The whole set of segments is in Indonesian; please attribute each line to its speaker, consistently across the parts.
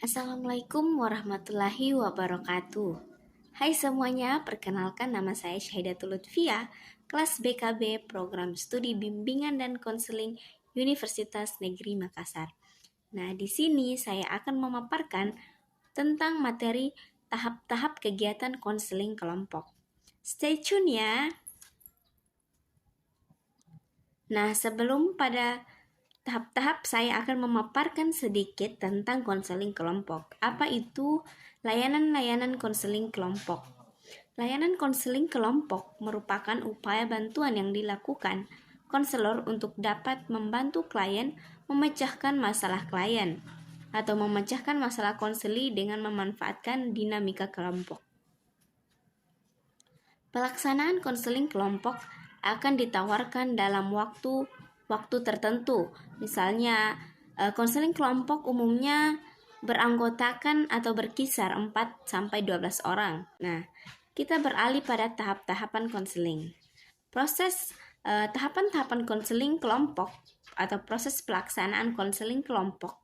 Speaker 1: Assalamualaikum warahmatullahi wabarakatuh. Hai semuanya, perkenalkan nama saya Syahidatul Lutfia, kelas BKB Program Studi Bimbingan dan Konseling Universitas Negeri Makassar. Nah, di sini saya akan memaparkan tentang materi tahap-tahap kegiatan konseling kelompok. Stay tune ya. Nah, sebelum pada tahap-tahap saya akan memaparkan sedikit tentang konseling kelompok. Apa itu layanan-layanan konseling kelompok? Layanan konseling kelompok merupakan upaya bantuan yang dilakukan konselor untuk dapat membantu klien memecahkan masalah klien atau memecahkan masalah konseli dengan memanfaatkan dinamika kelompok. Pelaksanaan konseling kelompok akan ditawarkan dalam waktu tertentu. Misalnya, konseling kelompok umumnya beranggotakan atau berkisar 4-12 orang. Nah, kita beralih pada tahap-tahapan konseling. Proses tahapan-tahapan konseling kelompok atau proses pelaksanaan konseling kelompok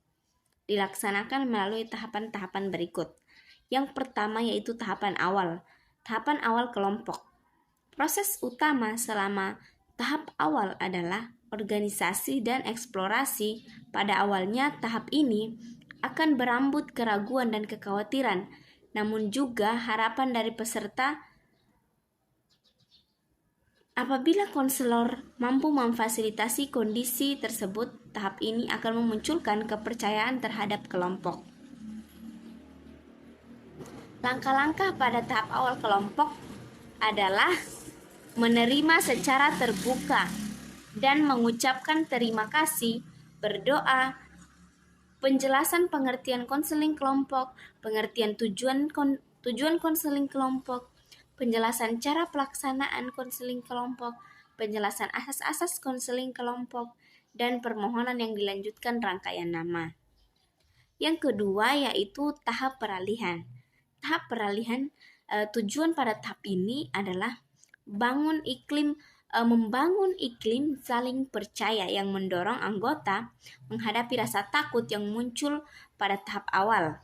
Speaker 1: dilaksanakan melalui tahapan-tahapan berikut. Yang pertama yaitu tahapan awal. Tahapan awal kelompok. Proses utama selama tahap awal adalah organisasi dan eksplorasi. Pada awalnya tahap ini akan berambut keraguan dan kekhawatiran, namun juga harapan dari peserta. Apabila konselor mampu memfasilitasi kondisi tersebut, tahap ini akan memunculkan kepercayaan terhadap kelompok. Langkah-langkah pada tahap awal kelompok adalah menerima secara terbuka dan mengucapkan terima kasih, berdoa, penjelasan pengertian konseling kelompok, pengertian tujuan konseling kelompok, penjelasan cara pelaksanaan konseling kelompok, penjelasan asas-asas konseling kelompok, dan permohonan yang dilanjutkan rangkaian nama. Yang kedua yaitu tahap peralihan. Tahap peralihan, tujuan pada tahap ini adalah membangun iklim saling percaya yang mendorong anggota menghadapi rasa takut yang muncul pada tahap awal.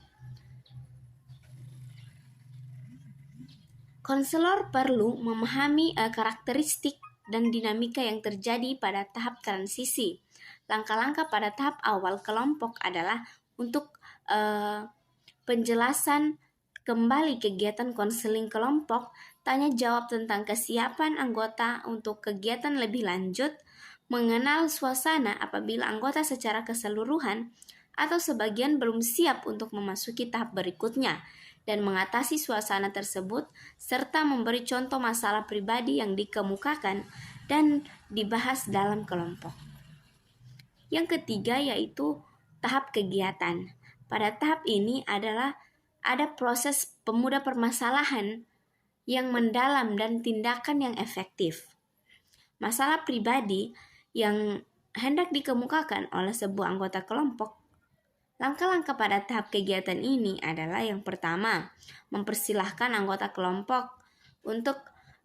Speaker 1: Konselor perlu memahami karakteristik dan dinamika yang terjadi pada tahap transisi. Langkah-langkah pada tahap awal kelompok adalah untuk penjelasan kembali kegiatan konseling kelompok, tanya jawab tentang kesiapan anggota untuk kegiatan lebih lanjut, mengenal suasana apabila anggota secara keseluruhan atau sebagian belum siap untuk memasuki tahap berikutnya, dan mengatasi suasana tersebut, serta memberi contoh masalah pribadi yang dikemukakan dan dibahas dalam kelompok. Yang ketiga yaitu tahap kegiatan. Pada tahap ini ada proses pemuda permasalahan yang mendalam dan tindakan yang efektif. Masalah pribadi yang hendak dikemukakan oleh sebuah anggota kelompok. Langkah-langkah pada tahap kegiatan ini adalah yang pertama, mempersilahkan anggota kelompok untuk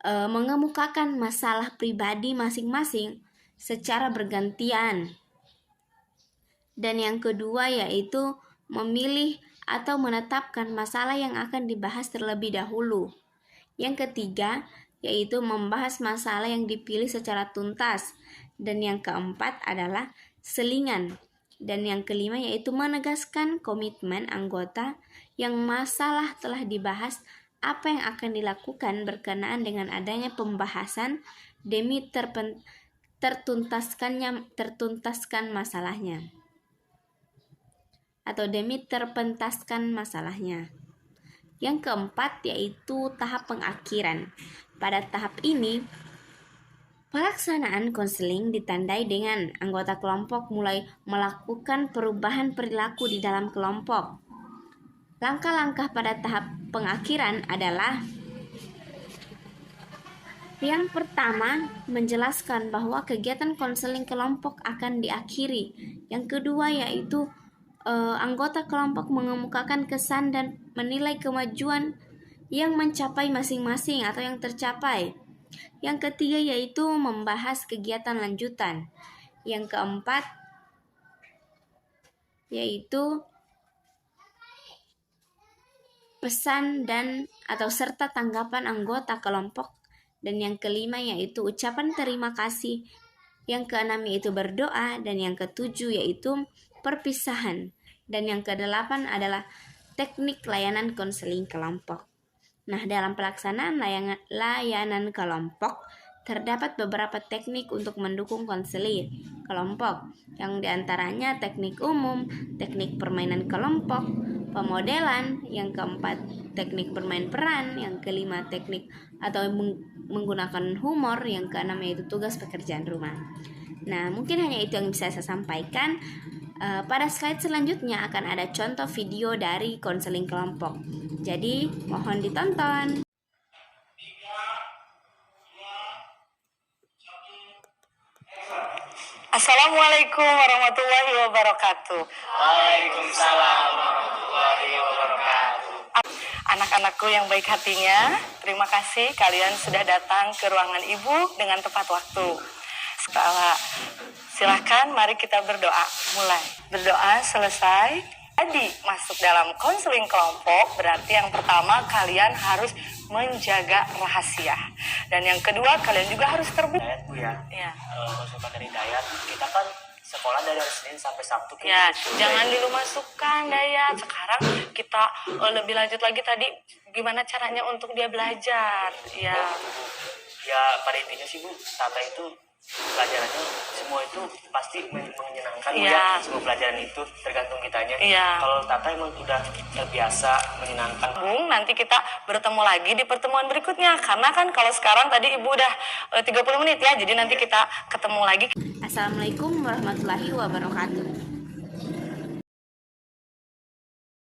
Speaker 1: mengemukakan masalah pribadi masing-masing secara bergantian. Dan yang kedua yaitu memilih atau menetapkan masalah yang akan dibahas terlebih dahulu. Yang ketiga yaitu membahas masalah yang dipilih secara tuntas. Dan yang keempat adalah selingan. Dan yang kelima yaitu menegaskan komitmen anggota yang masalah telah dibahas apa yang akan dilakukan berkenaan dengan adanya pembahasan demi tertuntaskan masalahnya atau demi terpentaskan masalahnya. Yang keempat yaitu tahap pengakhiran. Pada tahap ini, pelaksanaan konseling ditandai dengan anggota kelompok mulai melakukan perubahan perilaku di dalam kelompok. Langkah-langkah pada tahap pengakhiran adalah yang pertama, menjelaskan bahwa kegiatan konseling kelompok akan diakhiri. Yang kedua yaitu anggota kelompok mengemukakan kesan dan menilai kemajuan yang mencapai masing-masing atau yang tercapai. Yang ketiga yaitu membahas kegiatan lanjutan. Yang keempat yaitu pesan dan atau serta tanggapan anggota kelompok. Dan yang kelima yaitu ucapan terima kasih. Yang keenam yaitu berdoa, dan yang ketujuh yaitu perpisahan. Dan yang kedelapan adalah teknik layanan konseling kelompok. Nah, dalam pelaksanaan layanan kelompok, terdapat beberapa teknik untuk mendukung konseling kelompok, yang diantaranya teknik umum, teknik permainan kelompok, pemodelan, yang keempat teknik bermain peran, yang kelima teknik atau menggunakan humor, yang keenam yaitu tugas pekerjaan rumah. Nah, mungkin hanya itu yang bisa saya sampaikan. Pada slide selanjutnya akan ada contoh video dari konseling kelompok. Jadi, mohon ditonton.
Speaker 2: Assalamualaikum warahmatullahi wabarakatuh.
Speaker 3: Waalaikumsalam warahmatullahi wabarakatuh.
Speaker 2: Anak-anakku yang baik hatinya, terima kasih kalian sudah datang ke ruangan ibu dengan tepat waktu. Silahkan mari kita berdoa. Mulai. Berdoa selesai. Jadi masuk dalam konseling kelompok berarti yang pertama kalian harus menjaga rahasia. Dan yang kedua kalian juga harus terbuka.
Speaker 3: Dayat Bu ya.
Speaker 2: Ya.
Speaker 3: Masukan dari Dayat, kita kan sekolah dari hari Senin sampai Sabtu.
Speaker 2: Ya, jangan dulu masukkan Dayat. Sekarang kita lebih lanjut lagi tadi gimana caranya untuk dia belajar. Ya.
Speaker 3: Ya pada intinya sih Bu, Tata itu pelajarannya semua itu pasti menyenangkan Bu ya. Semua pelajaran itu tergantung kitanya. Kalau Tata emang udah terbiasa menyenangkan.
Speaker 2: Bung, nanti kita bertemu lagi di pertemuan berikutnya. Karena kan kalau sekarang tadi Ibu udah 30 menit ya. Jadi nanti kita ketemu lagi.
Speaker 1: Assalamualaikum warahmatullahi wabarakatuh.